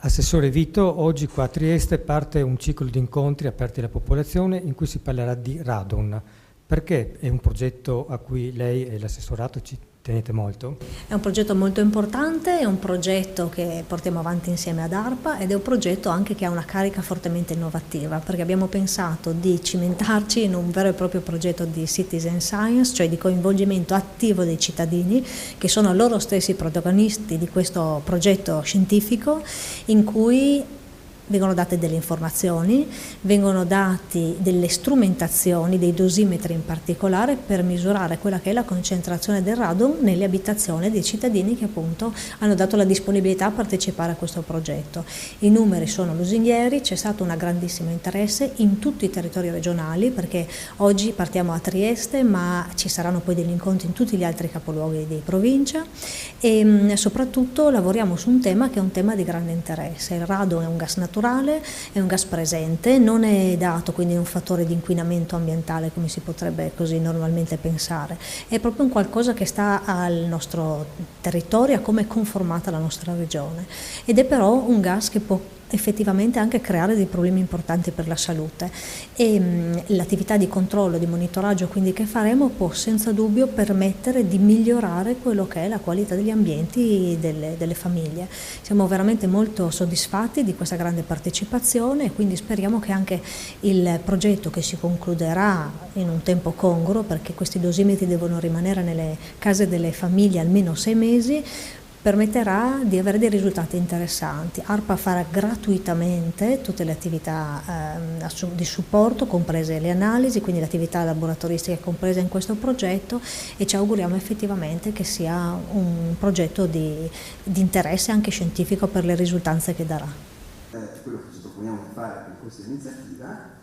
Assessore Vito, oggi qua a Trieste parte un ciclo di incontri aperti alla popolazione in cui si parlerà di radon. Perché è un progetto a cui lei e l'assessorato ci tenete molto? È un progetto molto importante, è un progetto che portiamo avanti insieme ad ARPA ed è un progetto anche che ha una carica fortemente innovativa, perché abbiamo pensato di cimentarci in un vero e proprio progetto di citizen science, cioè di coinvolgimento attivo dei cittadini che sono loro stessi protagonisti di questo progetto scientifico in cui vengono date delle informazioni, vengono date delle strumentazioni, dei dosimetri in particolare per misurare quella che è la concentrazione del radon nelle abitazioni dei cittadini che appunto hanno dato la disponibilità a partecipare a questo progetto. I numeri sono lusinghieri, c'è stato un grandissimo interesse in tutti i territori regionali perché oggi partiamo a Trieste ma ci saranno poi degli incontri in tutti gli altri capoluoghi di provincia e soprattutto lavoriamo su un tema che è un tema di grande interesse. Il radon è un gas naturale, è un gas presente, non è dato quindi un fattore di inquinamento ambientale come si potrebbe così normalmente pensare, è proprio un qualcosa che sta al nostro territorio, a come è conformata la nostra regione ed è però un gas che può effettivamente anche creare dei problemi importanti per la salute e l'attività di controllo, di monitoraggio quindi che faremo può senza dubbio permettere di migliorare quello che è la qualità degli ambienti delle famiglie. Siamo veramente molto soddisfatti di questa grande partecipazione e quindi speriamo che anche il progetto che si concluderà in un tempo congruo, perché questi dosimetri devono rimanere nelle case delle famiglie almeno 6 mesi, permetterà di avere dei risultati interessanti. ARPA farà gratuitamente tutte le attività di supporto, comprese le analisi, quindi le attività laboratoristiche comprese in questo progetto e ci auguriamo effettivamente che sia un progetto di interesse anche scientifico per le risultanze che darà. Quello che ci proponiamo di fare con questa iniziativa